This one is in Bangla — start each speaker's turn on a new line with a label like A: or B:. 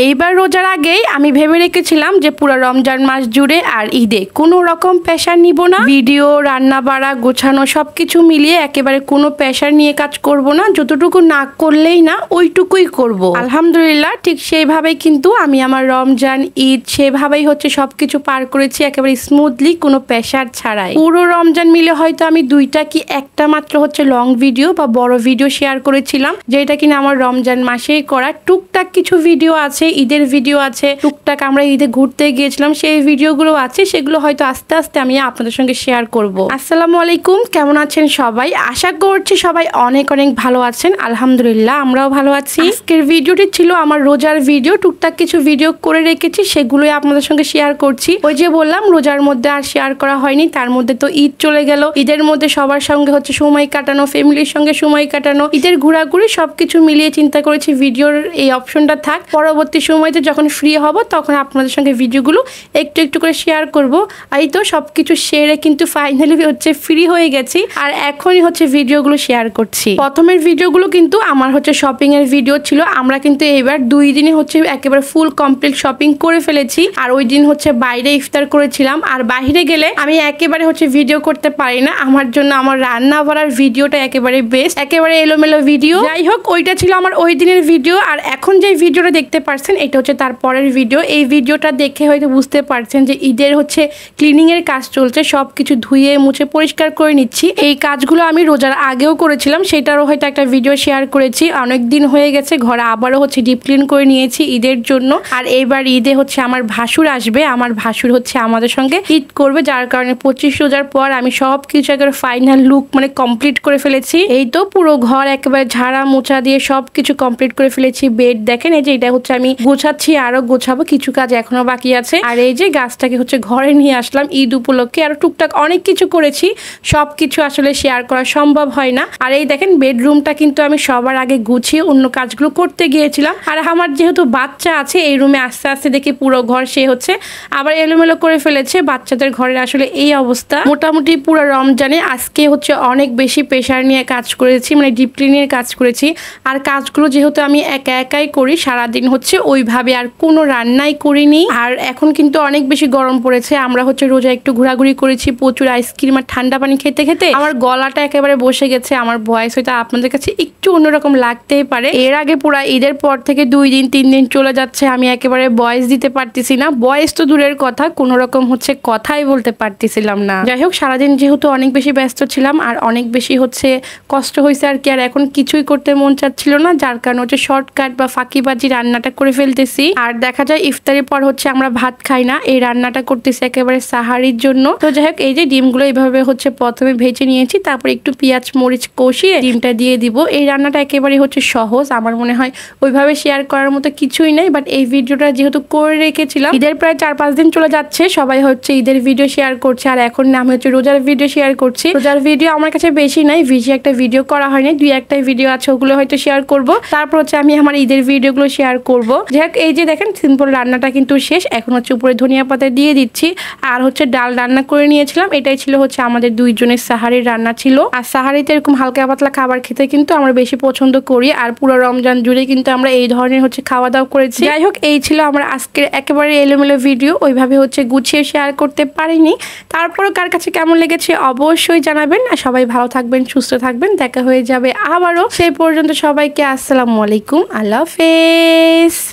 A: এইবার রোজার আগেই আমি ভেবে রেখেছিলাম যে পুরো রমজান মাস জুড়ে আর ঈদে কোনো রকম প্রেশার নিব না, ভিডিও রান্না বাড়া গোছানো সবকিছু মিলিয়ে একেবারে কোনো প্রেশার নিয়ে কাজ করব না, যতটুকু না করলেই না ওইটুকুই করব। আলহামদুলিল্লাহ ঠিক সেইভাবেই কিন্তু আমি আমার রমজান ঈদ সেভাবেই হচ্ছে সবকিছু পার করেছি একেবারে স্মুথলি, কোনো প্রেশার ছাড়াই। পুরো রমজান মিলে হয়তো আমি দুইটা কি একটা মাত্র হচ্ছে লং ভিডিও বা বড় ভিডিও শেয়ার করেছিলাম, যেটা কিনা আমার রমজান মাসেই করা। টুকটাক কিছু ভিডিও আছে, ঈদের ভিডিও আছে, টুকটাক আমরা ঈদে ঘুরতে গিয়েছিলাম সেই ভিডিওগুলো আছে, সেগুলো হয়তো আস্তে আস্তে আমি আপনাদের সঙ্গে শেয়ার করব। আসসালামু আলাইকুম, কেমন আছেন সবাই? আশা করছি সবাই অনেক অনেক ভালো আছেন। আলহামদুলিল্লাহ আমরাও ভালো আছি। আজকের ভিডিওটি ছিল আমার রোজার ভিডিও, টুকটাক কিছু ভিডিও করে রেখেছি সেগুলোই আপনাদের সঙ্গে শেয়ার করছি। ওই যে বললাম রোজার মধ্যে আর শেয়ার করা হয়নি, তার মধ্যে তো ঈদ চলে গেল। ঈদের মধ্যে সবার সঙ্গে হচ্ছে সময় কাটানো, ফ্যামিলির সঙ্গে সময় কাটানো, ঈদের ঘোরাঘুরি সবকিছু মিলিয়ে চিন্তা করেছি ভিডিওর এই অপশনটা থাক, পরবর্তী সময়তে যখন ফ্রি হব তখন আপনাদের সঙ্গে ভিডিওগুলো একটু একটু করে শেয়ার করব। এই তো সবকিছু সেরে কিন্তু ফাইনালি হচ্ছে ফ্রি হয়ে গেছি, আর এখনই হচ্ছে ভিডিওগুলো শেয়ার করছি। প্রথমের ভিডিওগুলো কিন্তু আমার হচ্ছে শপিং এর ভিডিও ছিল। আমরা কিন্তু এবার 2 দিনে হচ্ছে একেবারে ফুল কমপ্লিট শপিং করে ফেলেছি, আর ওই দিন হচ্ছে বাইরে ইফতার করেছিলাম। আর বাইরে গেলে আমি একেবারে হচ্ছে ভিডিও করতে পারি না, আমার জন্য আমার রান্না বাড়ার ভিডিওটা একেবারে বেস্ট, একেবারে এলোমেলো ভিডিও। যাই হোক ওইটা ছিল আমার ওই দিনের ভিডিও, আর এখন যে ভিডিওটা দেখতে পারছেন এটা হচ্ছে তার পরের ভিডিও। এই ভিডিওটা দেখে হয়তো বুঝতে পারছেন যে ঈদের হচ্ছে ক্লিনিং এর কাজ চলছে, সবকিছু ধুয়ে মুছে পরিষ্কার করে নিচ্ছি। এই কাজগুলো আমি রোজার আগেও করেছিলাম, সেটারও হয়তো একটা ভিডিও শেয়ার করেছি। অনেক দিন হয়ে গেছে, ঘরে আবারও হচ্ছে ডিপ ক্লিন করে নিয়েছি ঈদের জন্য। আর এইবার ঈদে হচ্ছে আমার ভাসুর আসবে, আমার ভাসুর হচ্ছে আমাদের সঙ্গে ঈদ করবে, যার কারণে 25 রোজার পর আমি সবকিছু একেবারে ফাইনাল লুক মানে কমপ্লিট করে ফেলেছি। এই তো পুরো ঘর একেবারে ঝাড়া মোছা দিয়ে সবকিছু কমপ্লিট করে ফেলেছি। বেড দেখেন, এই যে এটা হচ্ছে আমি গোছাচ্ছি, আরো গোছাবো, কিছু কাজ এখনো বাকি আছে। আর এই যে গাছটাকে হচ্ছে ঘরে নিয়ে আসলাম ঈদ উপলক্ষে, আর টুকটাক অনেক কিছু করেছি, সবকিছু আসলে শেয়ার করা সম্ভব হয় না। আর এই দেখেন বেডরুমটা কিন্তু আমি সবার আগে গুছিয়ে অন্য কাজগুলো করতে গিয়েছিলাম। আর আমার যেহেতু বাচ্চা আছে এই রুমে আস্তে আস্তে দেখি পুরো ঘর সে হচ্ছে আবার এলোমেলো করে ফেলেছে। বাচ্চাদের ঘরের আসলে এই অবস্থা। মোটামুটি পুরো রমজানে আজকে হচ্ছে অনেক বেশি প্রেশার নিয়ে কাজ করেছি, মানে ডিপ ক্লিনের কাজ করেছি। আর কাজগুলো যেহেতু আমি একা একাই করি সারাদিন হচ্ছে ওইভাবে আর কোনো রান্নাই করিনি। আর এখন কিন্তু অনেক বেশি গরম পড়েছে, আমরা হচ্ছে রোজা একটু ঘোরাঘুরি করেছি, প্রচুর আইসক্রিম আর ঠান্ডা পানি খেতে খেতে আমার গলাটা একেবারে বসে গেছে। আমার ভয়েস হয়তো আপনাদের কাছে একটু অন্যরকম লাগতেই পারে। এর আগে পুরো ঈদের পর থেকে 2 দিন 3 দিন চলে যাচ্ছে আমি একেবারে ভয়েস দিতে পারতেছি না। ভয়েস তো দূরের কথা, কোনো রকম হচ্ছে কথাই বলতে পারতেছিলাম না। যাই হোক সারাদিন যেহেতু অনেক বেশি ব্যস্ত ছিলাম আর অনেক বেশি হচ্ছে কষ্ট হয়েছে আর কি, আর এখন কিছুই করতে মন চাচ্ছিল না, যার কারণে হচ্ছে শর্টকাট বা ফাঁকিবাজি রান্নাটা করে ফেলতেছি। আর দেখা যায় ইফতারের পর হচ্ছে আমরা ভাত খাই না, এই রান্নাটা করতেছি একেবারে সাহারির জন্য। তো যাই হোক এই যে ডিমগুলো এইভাবে হচ্ছে প্রথমে ভেজে নিয়েছি, তারপর একটু পেঁয়াজ মরিচ কষিয়ে ডিমটা দিয়ে দিব। এই রান্নাটা একেবারে হচ্ছে সহজ, আমার মনে হয় ওইভাবে শেয়ার করার মতো কিছুই নেই। বাট এই ভিডিওটা যেহেতু করে রেখেছিলাম, ঈদের প্রায় 4-5 দিন চলে যাচ্ছে, সবাই হচ্ছে ঈদের ভিডিও শেয়ার করছে, আর এখন আমি হচ্ছে রোজার ভিডিও শেয়ার করছি। রোজার ভিডিও আমার কাছে বেশি নাই, বেশি একটা ভিডিও করা হয়নি, 2-1টা ভিডিও আছে, ওগুলো হয়তো শেয়ার করব। তারপর হচ্ছে আমি আমার ঈদের ভিডিওগুলো শেয়ার করব। যাই হোক এই যে দেখেন সিম্পল রান্নাটা কিন্তু শেষ, এখন হচ্ছে উপরে ধনিয়া পাতা দিয়ে দিচ্ছি। আর হচ্ছে ডাল রান্না করে নিয়েছিলাম, এটাই ছিল হচ্ছে আমাদের 2 জনের সাহারির রান্না ছিল। আর সাহারিতে এরকম হালকা পাতলা খাবার খেতে কিন্তু আমরা বেশি পছন্দ করি, আর পুরো রমজান জুড়ে কিন্তু আমরা এই ধরনের হচ্ছে খাওয়া দাওয়া করেছি। যাই হোক এই ছিল আমার আজকের একেবারে এলোমেলো ভিডিও, ওইভাবে হচ্ছে গুছিয়ে শেয়ার করতে পারিনি। তারপরও কার কাছে কেমন লেগেছে অবশ্যই জানাবেন। আর সবাই ভালো থাকবেন, সুস্থ থাকবেন, দেখা হয়ে যাবে আবারও। সেই পর্যন্ত সবাইকে আসসালামু আলাইকুম, আল্লাহ হাফেজ।